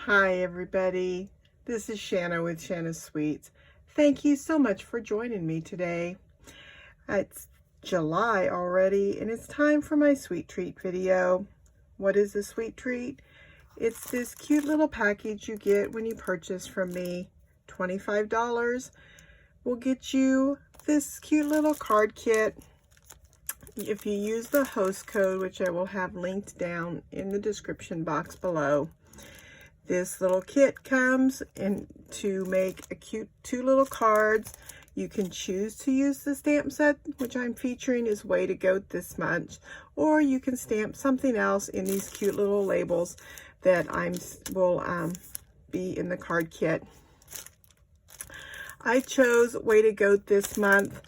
Hi everybody, this is Shanna with Shanna's Sweets. Thank you so much for joining me today. It's July already and it's time for my sweet treat video. What is a sweet treat? It's this cute little package you get when you purchase from me. $25 will get you this cute little card kit. If you use the host code, which I will have linked down in the description box below, this little kit comes in to make a cute 2 little cards. You can choose to use the stamp set, which I'm featuring is Way to Goat this month, or you can stamp something else in these cute little labels that will be in the card kit. I chose Way to Goat this month,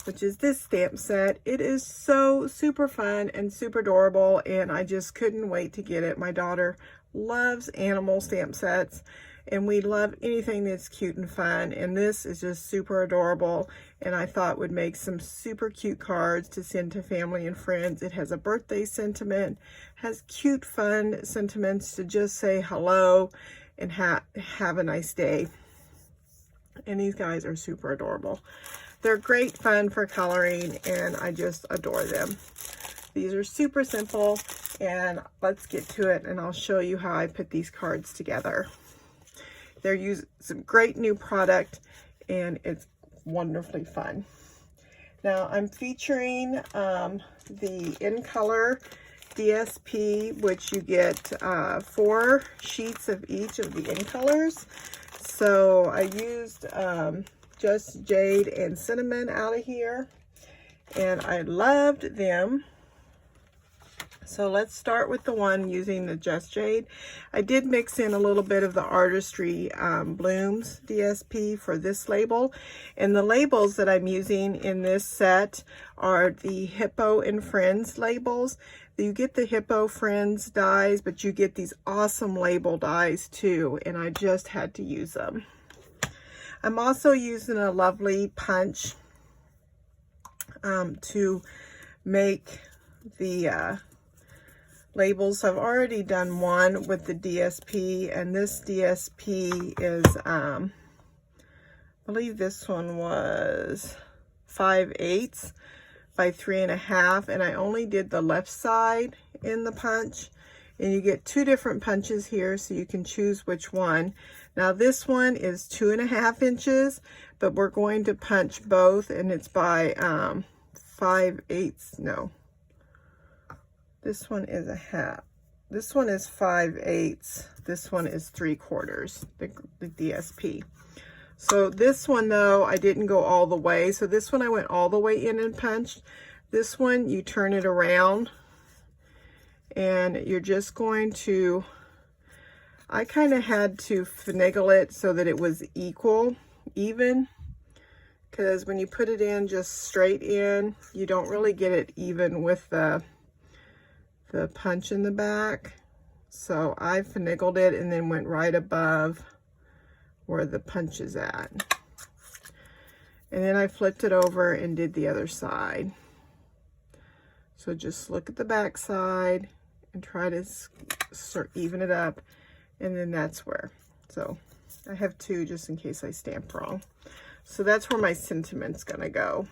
which is this stamp set. It is so super fun and super adorable, and I just couldn't wait to get it. My daughter loves animal stamp sets, and we love anything that's cute and fun, and this is just super adorable, and I thought would make some super cute cards to send to family and friends. It has a birthday sentiment, has cute fun sentiments to just say hello and have a nice day. And these guys are super adorable. They're great fun for coloring, and I just adore them. These are super simple, and let's get to it, and I'll show you how I put these cards together. They're using some great new product, and it's wonderfully fun. Now, I'm featuring the In Color DSP, which you get 4 sheets of each of the In Colors. So I used Just Jade and Cinnamon out of here, and I loved them. So let's start with the one using the Just Jade. I did mix in a little bit of the Artistry Blooms DSP for this label. And the labels that I'm using in this set are the Hippo and Friends labels. You get the Hippo Friends dies, but you get these awesome label dies too. And I just had to use them. I'm also using a lovely punch to make the labels. I've already done one with the DSP, and this DSP is, I believe this one was 5/8 by 3.5, and I only did the left side in the punch. And you get 2 different punches here, so you can choose which one. Now this one is 2.5 inches, but we're going to punch both, and it's by 5/8. No, this one is a half. This one is 5/8. This one is 3/4, the DSP. So this one though, I didn't go all the way. So this one I went all the way in and punched. This one, you turn it around, and you're just going to, I kind of had to finagle it so that it was even, because when you put it in just straight in, you don't really get it even with the punch in the back. So I finagled it and then went right above where the punch is at. And then I flipped it over and did the other side. So just look at the back side and try to even it up, and then that's where. So I have 2 just in case I stamp wrong. So that's where my sentiment's gonna go.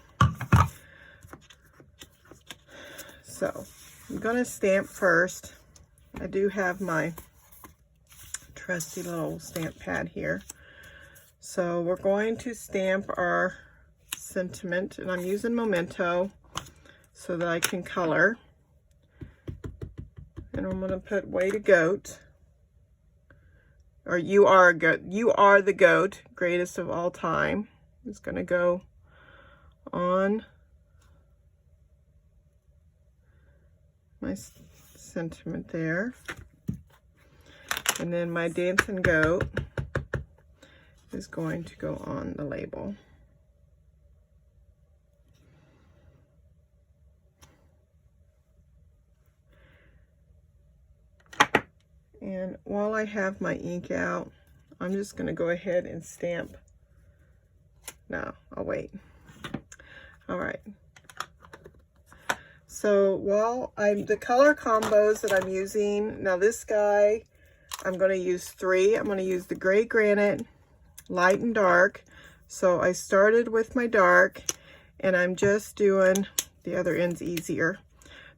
So I'm gonna stamp first. I do have my trusty little stamp pad here. So we're going to stamp our sentiment, and I'm using Memento so that I can color. And I'm gonna put Way to Goat, or you are the goat, greatest of all time. It's gonna go on my sentiment there. And then my Dancing Goat is going to go on the label. And while I have my ink out, I'm just going to go ahead and stamp. No, I'll wait. All right. So while the color combos that I'm using, now this guy I'm going to use 3. I'm going to use the gray granite, light and dark. So I started with my dark, and I'm just doing, the other end's easier,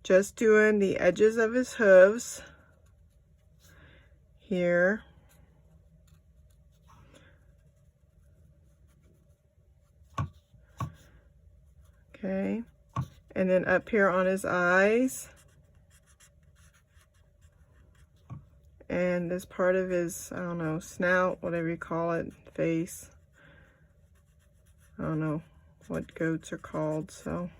just doing the edges of his hooves here. Okay, and then up here on his eyes, and this part of his, I don't know, snout, whatever you call it, face. I don't know what goats are called, so.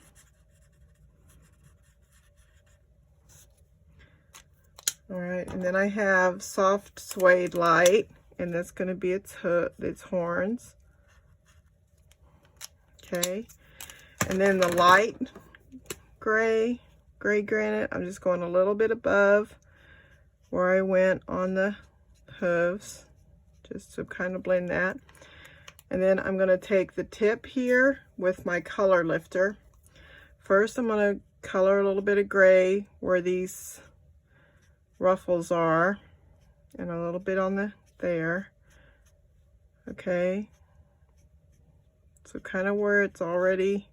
All right, and then I have soft suede light, and that's going to be its horns. Okay, and then the light gray granite, I'm just going a little bit above where I went on the hooves, just to kind of blend that. And then I'm going to take the tip here with my color lifter. First, I'm going to color a little bit of gray where these ruffles are, and a little bit on there. Okay, so kind of where it's already,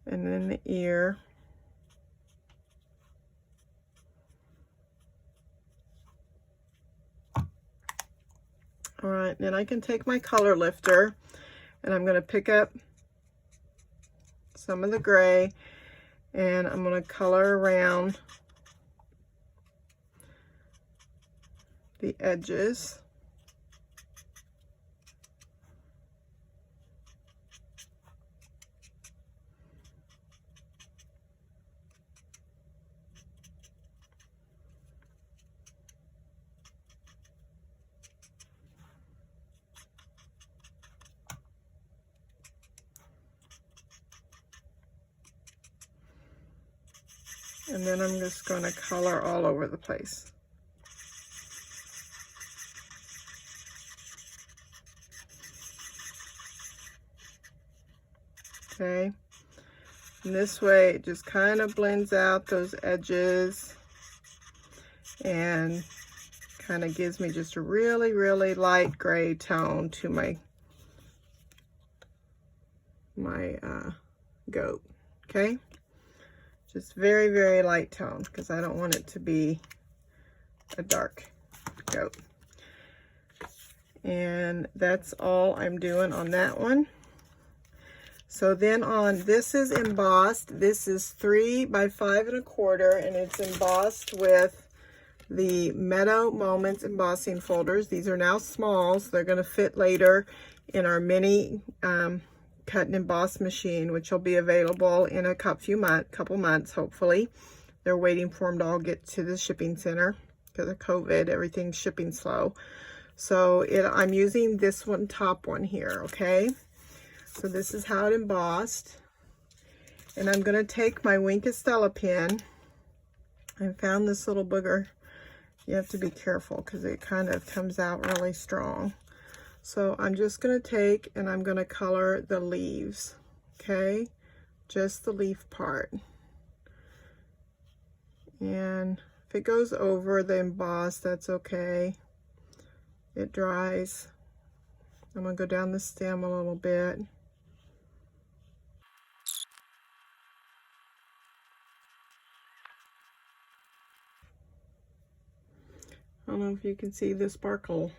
and then the ear. All right, then I can take my color lifter, and I'm going to pick up some of the gray, and I'm going to color around the edges. And then I'm just going to color all over the place. Okay, and this way it just kind of blends out those edges and kind of gives me just a really, really light gray tone to my goat. Okay, just very, very light tone, because I don't want it to be a dark goat. And that's all I'm doing on that one. So then on, this is embossed. This is 3 by 5 1/4, and it's embossed with the Meadow Moments embossing folders. These are now small, so they're going to fit later in our mini cut and emboss machine, which will be available in a couple months, hopefully. They're waiting for them to all get to the shipping center because of COVID. Everything's shipping slow. So I'm using this top one here, okay? So this is how it embossed. And I'm going to take my Wink of Stella pen. I found this little booger. You have to be careful because it kind of comes out really strong. So I'm just going to take and I'm going to color the leaves, okay? Just the leaf part. And if it goes over the emboss, that's okay. It dries. I'm going to go down the stem a little bit. I don't know if you can see the sparkle.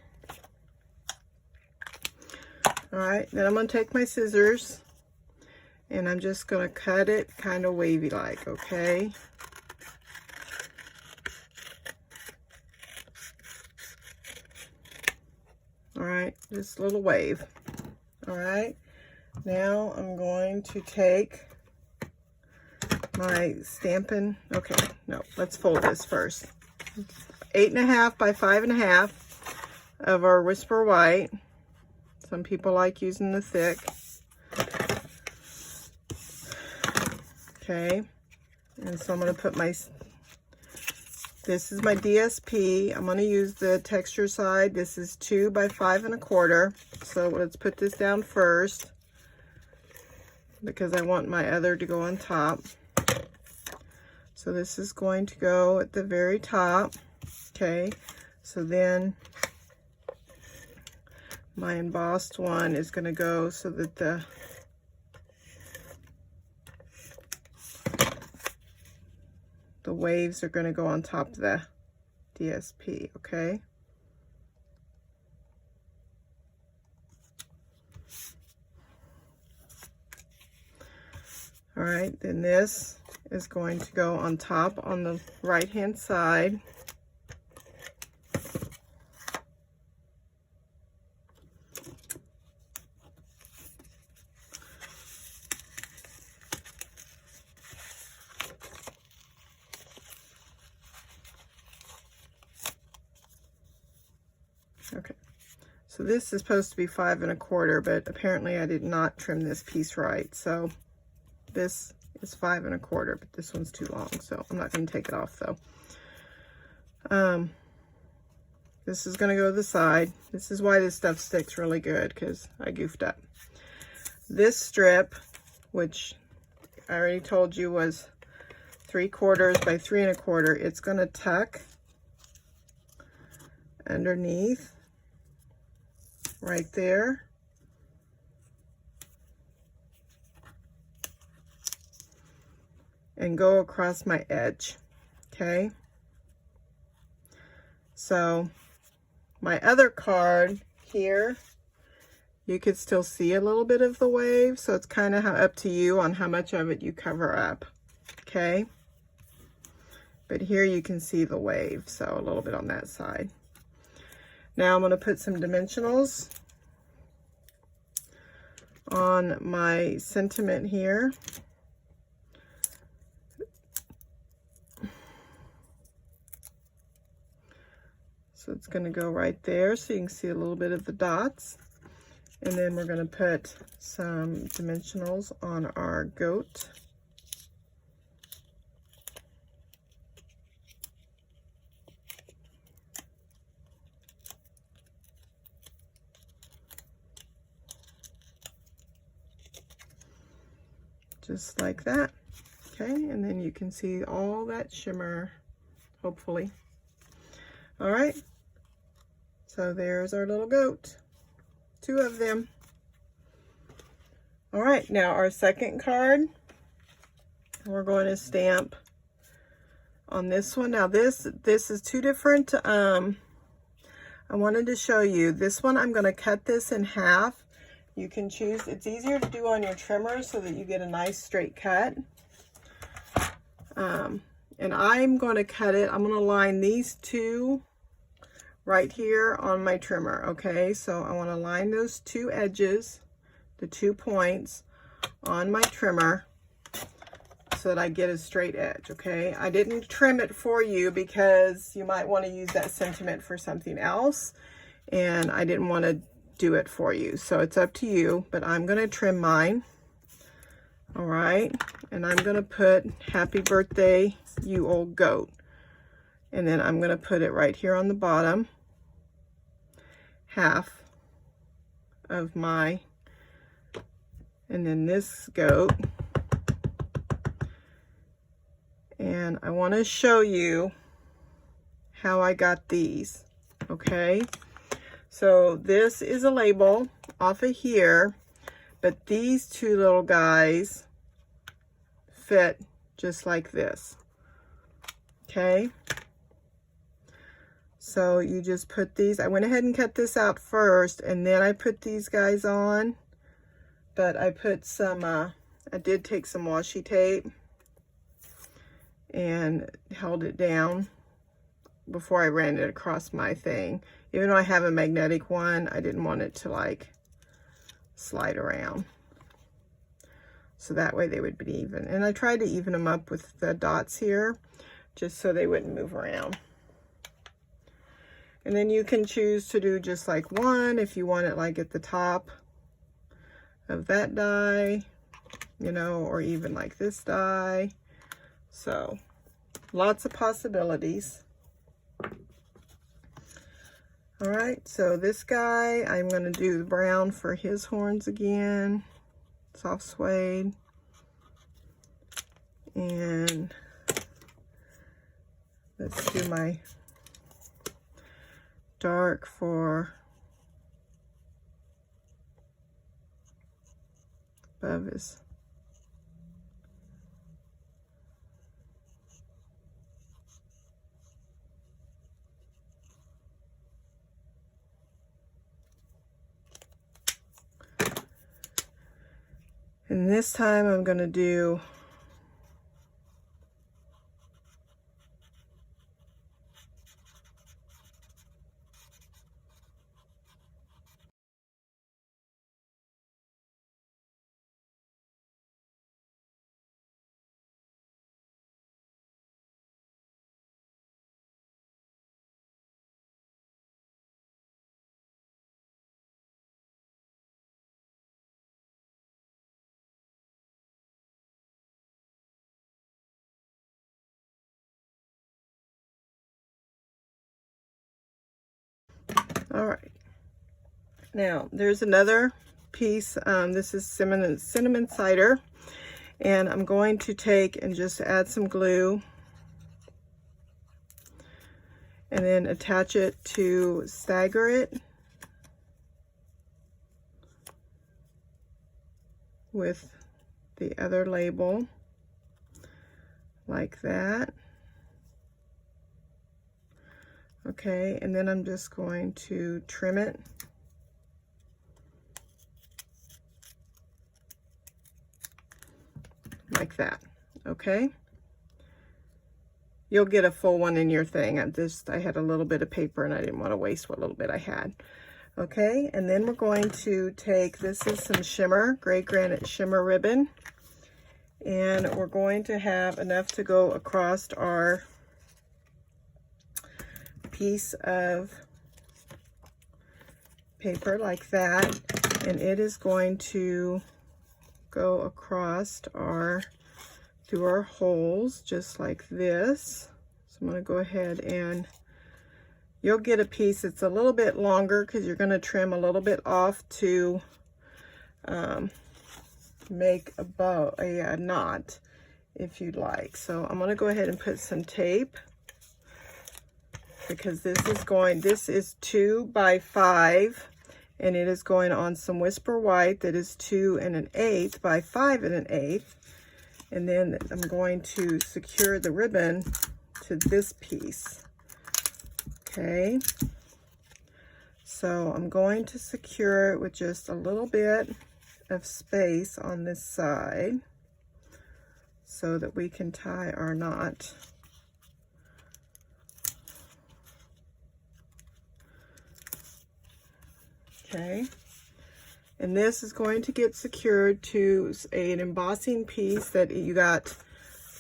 All right, then I'm going to take my scissors and I'm just going to cut it kind of wavy like, okay? All right, just a little wave. All right, now I'm going to take my Stampin', okay, no, let's fold this first. 8 1/2 by 5 1/2 of our Whisper White. Some people like using the thick. Okay, and so I'm going to put this is my DSP. I'm going to use the texture side. This is 2 by 5 1/4. So let's put this down first because I want my other to go on top. So this is going to go at the very top. Okay, So then my embossed one is going to go so that the waves are going to go on top of the DSP, okay? All right, then this is going to go on top on the right-hand side. Okay, so this is supposed to be 5 1/4, but apparently I did not trim this piece right. So this is 5 1/4, but this one's too long, so I'm not going to take it off though. This is going to go to the side. This is why this stuff sticks really good, because I goofed up. This strip, which I already told you was 3/4 by 3 1/4, it's going to tuck underneath right there. And go across my edge, okay? So my other card here, you could still see a little bit of the wave, so it's kind of up to you on how much of it you cover up, okay? But here you can see the wave, so a little bit on that side. Now I'm going to put some dimensionals on my sentiment here. So it's going to go right there so you can see a little bit of the dots. And then we're going to put some dimensionals on our goat. Just like that. Okay, and then you can see all that shimmer, hopefully. All right, so there's our little goat, 2 of them. All right, now our second card, we're going to stamp on this one. Now this is 2 different, I wanted to show you, this one I'm going to cut this in half. You can choose, it's easier to do on your trimmer so that you get a nice straight cut. And I'm going to cut it, I'm going to line these 2 right here on my trimmer, okay? So I want to line those 2 edges, the 2 points on my trimmer so that I get a straight edge, okay? I didn't trim it for you because you might want to use that sentiment for something else, and I didn't want to do it for you. So it's up to you, but I'm going to trim mine. All right, and I'm going to put happy birthday, you old goat. And then I'm going to put it right here on the bottom half of my, and then this goat. And I want to show you how I got these, okay? So this is a label off of here, but these 2 little guys fit just like this, okay? So you just put these, I went ahead and cut this out first, and then I put these guys on, but I put some, I did take some washi tape and held it down before I ran it across my thing. Even though I have a magnetic one, I didn't want it to like slide around. So that way they would be even. And I tried to even them up with the dots here, just so they wouldn't move around. And then you can choose to do just like one if you want it like at the top of that die, you know, or even like this die. So lots of possibilities. All right, so this guy, I'm going to do the brown for his horns again, soft suede. And let's do my dark for above his. And this time I'm going to do all right. Now there's another piece. This is cinnamon cider, and I'm going to take and just add some glue and then attach it to stagger it with the other label like that. Okay, and then I'm just going to trim it. Like that, okay? You'll get a full one in your thing. I had a little bit of paper and I didn't want to waste what little bit I had. Okay, and then we're going to take, this is some shimmer, gray granite shimmer ribbon. And we're going to have enough to go across our piece of paper like that. And it is going to go across through our holes just like this. So I'm going to go ahead and you'll get a piece that's a little bit longer because you're going to trim a little bit off to make a bow, a knot if you'd like. So I'm going to go ahead and put some tape because this is 2 by 5. And it is going on some Whisper White that is 2 1/8 by 5 1/8. And then I'm going to secure the ribbon to this piece. Okay. So I'm going to secure it with just a little bit of space on this side so that we can tie our knot. Okay, and this is going to get secured to an embossing piece that you got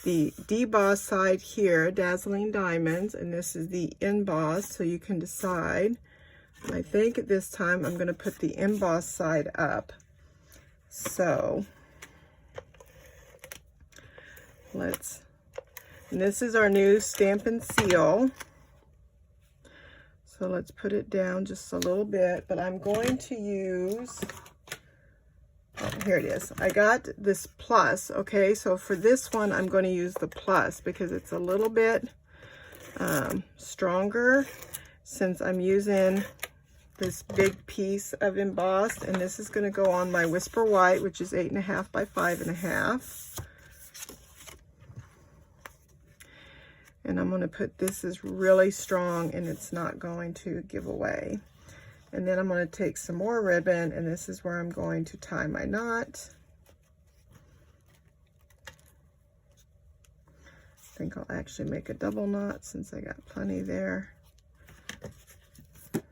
the deboss side here, Dazzling Diamonds, and this is the emboss, so you can decide. I think at this time I'm going to put the emboss side up. So and this is our new Stampin' Seal. So let's put it down just a little bit, but I'm going to use, oh, here it is. I got this plus, okay? So for this one, I'm going to use the plus because it's a little bit stronger since I'm using this big piece of embossed, and this is going to go on my Whisper White, which is 8 1/2 by 5 1/2. And I'm going to put, this is really strong and it's not going to give away. And then I'm going to take some more ribbon, and this is where I'm going to tie my knot. I think I'll actually make a double knot since I got plenty there. And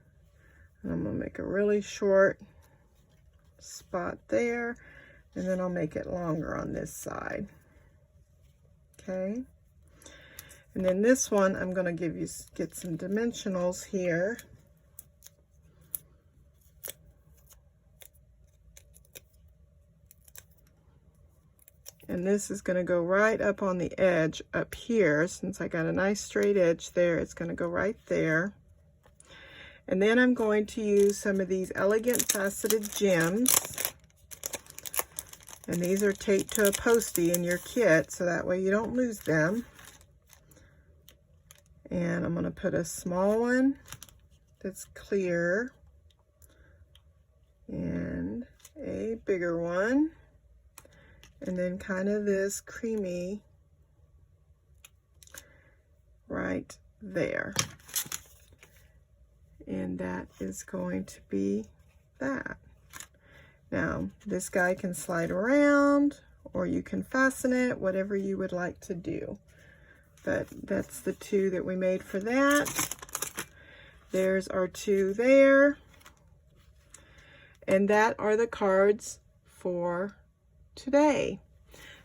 I'm going to make a really short spot there, and then I'll make it longer on this side. Okay. And then this one, I'm going to get some dimensionals here. And this is going to go right up on the edge up here. Since I got a nice straight edge there, it's going to go right there. And then I'm going to use some of these Elegant Faceted Gems. And these are taped to a postie in your kit, so that way you don't lose them. And I'm going to put a small one that's clear, and a bigger one, and then kind of this creamy right there. And that is going to be that. Now, this guy can slide around, or you can fasten it, whatever you would like to do. But that's the two that we made for that. There's our two there. And that are the cards for today.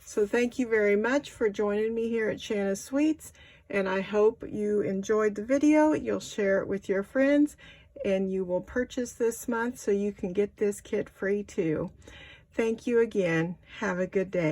So thank you very much for joining me here at Shanna Sweets, and I hope you enjoyed the video. You'll share it with your friends, and you will purchase this month so you can get this kit free too. Thank you again. Have a good day.